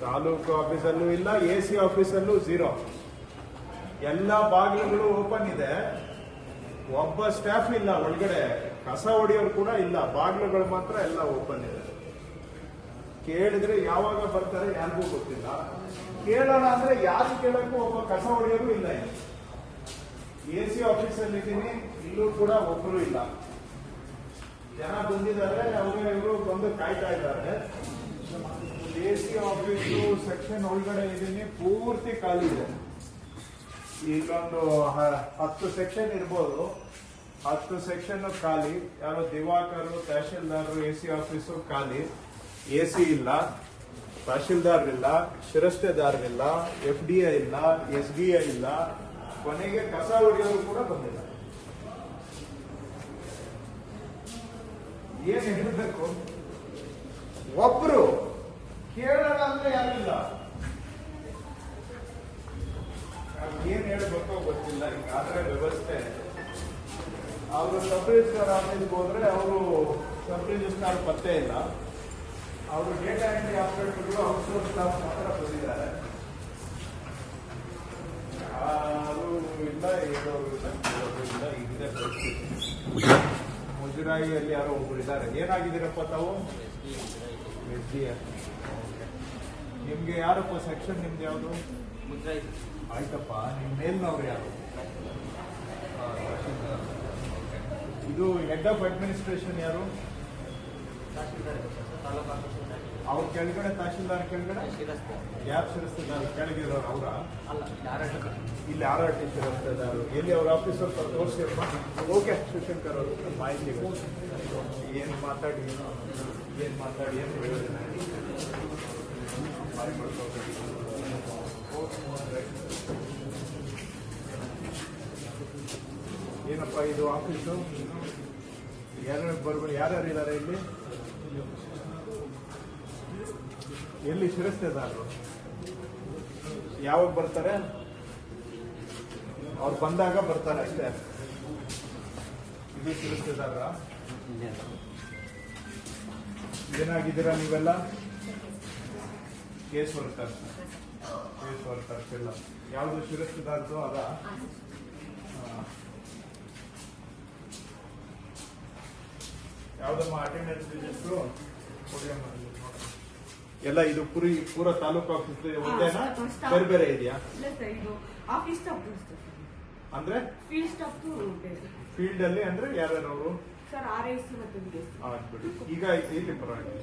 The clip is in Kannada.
ತಾಲೂಕು ಆಫೀಸಲ್ಲೂ ಇಲ್ಲ, AC ಆಫೀಸಲ್ಲೂ 0. ಎಲ್ಲ ಬಾಗಿಲುಗಳು ಓಪನ್ ಇದೆ, ಒಬ್ಬ ಸ್ಟಾಫ್ ಇಲ್ಲ ಒಳಗಡೆ, ಕಸ ಹೊಡೆಯೋರು ಕೂಡ ಇಲ್ಲ, ಬಾಗಿಲುಗಳು ಮಾತ್ರ ಎಲ್ಲ ಓಪನ್ ಇದೆ. ಕೇಳಿದ್ರೆ ಯಾವಾಗ ಬರ್ತಾರೆ ಯಾರಿಗೂ ಗೊತ್ತಿಲ್ಲ. ಕೇಳೋಣ ಅಂದ್ರೆ ಯಾರು ಕೇಳಕ್ಕೂ ಒಬ್ಬ ಕಸ ಹೊಡೆಯೋರು ಇಲ್ಲ. AC ಆಫೀಸಲ್ಲಿ ಇದ್ದೀನಿ, ಇಲ್ಲೂ ಕೂಡ ಒಬ್ಬರು ಇಲ್ಲ. ಜನ ಬಂದಿದ್ದಾರೆ, ಅವರು ಇವರು ಬಂದು ಕಾಯ್ತಾ ಇದ್ದಾರೆ. AC ಆಫೀಸು ಸೆಕ್ಷನ್ ಒಳಗಡೆ ಇದ್ದೀನಿ, ಪೂರ್ತಿ ಖಾಲಿ ಇದೆ. ಇಲ್ಲೊಂದು 10 ಸೆಕ್ಷನ್ ಇರ್ಬೋದು, 10 ಸೆಕ್ಷನ್ ಖಾಲಿ. ಯಾರೋ ದಿವಾಕರು, ತಹಶೀಲ್ದಾರರು, AC ಆಫೀಸು ಖಾಲಿ. AC ಇಲ್ಲ, ತಹಶೀಲ್ದಾರ್ ಇಲ್ಲ, ಶಿರಸ್ತೆದಾರರಿಲ್ಲ, FDI ಇಲ್ಲ, SBI ಇಲ್ಲ, ಕೊನೆಗೆ ಕಸ ಹೊಡೆಯೋರು ಕೂಡ ಬಂದಿಲ್ಲ. ಏನ್ ಹೇಳಬೇಕು? ಒಬ್ರು ಕೇಳೋಣ ಅಂದ್ರೆ ಯಾರಿಲ್ಲ. ಏನ್ ಹೇಳ್ಬೇಕೋ ಗೊತ್ತಿಲ್ಲ. ಆದ್ರೆ ವ್ಯವಸ್ಥೆ, ಅವರು ಸಬ್ ರಿಜಿಸ್ಟ್ರಾರ್ ಆಫೀಸ್ಗೆ ಹೋದ್ರೆ ಅವರು ಸಬ್ ರಿಜಿಸ್ಟ್ರಾರ್ ಪತ್ತೆ ಇಲ್ಲ. ಅವರು ಡೇಟಾ ಎಂಟ್ರಿ ಆಪರೇಟರ್ಗಳು ಔಟ್ಸೋರ್ಸ್ ಸ್ಟಾಫ್ ಮಾತ್ರ ಬಂದಿದ್ದಾರೆ. ಯಾರು ಇಲ್ಲ, ಹೇಳೋರು ಇಲ್ಲ, ಕೇಳೋರು ಇಲ್ಲ. ಇದೆ ಪರಿಸ್ಥಿತಿ. ಮುಜರಾಯಿಯಲ್ಲಿ ಯಾರೋ ಒಬ್ರು ಇದ್ದಾರೆ. ಏನಾಗಿದ್ದೀರಪ್ಪ ತಾವು? SDF. ನಿಮ್ಗೆ ಯಾರಪ್ಪ ಸೆಕ್ಷನ್? ನಿಮ್ದು ಯಾವುದು? ಮುಜರಾಯಿ. ಆಯ್ತಪ್ಪ, ನಿಮ್ ಮೇಲ್ನವ್ರು ಯಾರು? ಇದು ಹೆಡ್ ಆಫ್ ಅಡ್ಮಿನಿಸ್ಟ್ರೇಷನ್ ಯಾರು? ಅವ್ರ ಕೆಳಗಡೆ ತಹಶೀಲ್ದಾರ್ ಕೆಳಗಡೆ ಯಾರು ಶಿರಸ್ತೆದಾರರು? ಕೆಳಗಿರೋರು ಅವರ? ಇಲ್ಲಿ RRT ಶಿರಸ್ತೆದಾರರು. ಎಲ್ಲಿ ಅವ್ರ ಆಫೀಸರ್ ತೋರಿಸಿರಪ್ಪ. ಓಕೆ, ಶಿವಶಂಕರ್ ಅವರು ಮಾಹಿತಿ ಏನು ಮಾತಾಡಿ ಏನು ಪ್ರಯೋಜನ? ಏನಪ್ಪ ಇದು ಆಫೀಸು? ಯಾರ್ಯಾರು ಬರ್ಬೋದು? ಯಾರ್ಯಾರು ಇದ್ದಾರೆ ಇಲ್ಲಿ? ಎಲ್ಲಿ ಶಿರಸ್ತೆದಾರರು? ಯಾವಾಗ ಬರ್ತಾರೆ? ಅವ್ರು ಬಂದಾಗ ಬರ್ತಾರೆ ಅಷ್ಟೇ. ಇದು ಶಿರಸ್ತೆದಾರ. ಏನಾಗಿದ್ದೀರಾ ನೀವೆಲ್ಲ? ಕೇಸ್ ವರ್ಕರ್ಸ್ ಎಲ್ಲ. ಯಾವುದು ಶಿರಸ್ತೆದಾರದು? ಅದ ಯಾವ್ದಮ್ಮ ಅಟೆಂಡೆನ್ಸ್ ರಿಜಿಸ್ಟ್ರು ಎಲ್ಲ? ಇದು ಪೂರ ತಾಲೂಕು ಆಫೀಸ್ ಒಂದೇನಾ? ಬೇರೆ ಬೇರೆ ಇದೆಯಾ? ಅಂದ್ರೆ ಫೀಲ್ಡ್ ಅಲ್ಲಿ ಅಂದ್ರೆ ಯಾರ್ಯಾರು ಅವರು? ಸರ್ RIC ಮತ್ತು ಆಗ್ಬಿಡಿ. ಈಗ ಇಲ್ಲಿ ಪರವಾಗಿಲ್ಲ.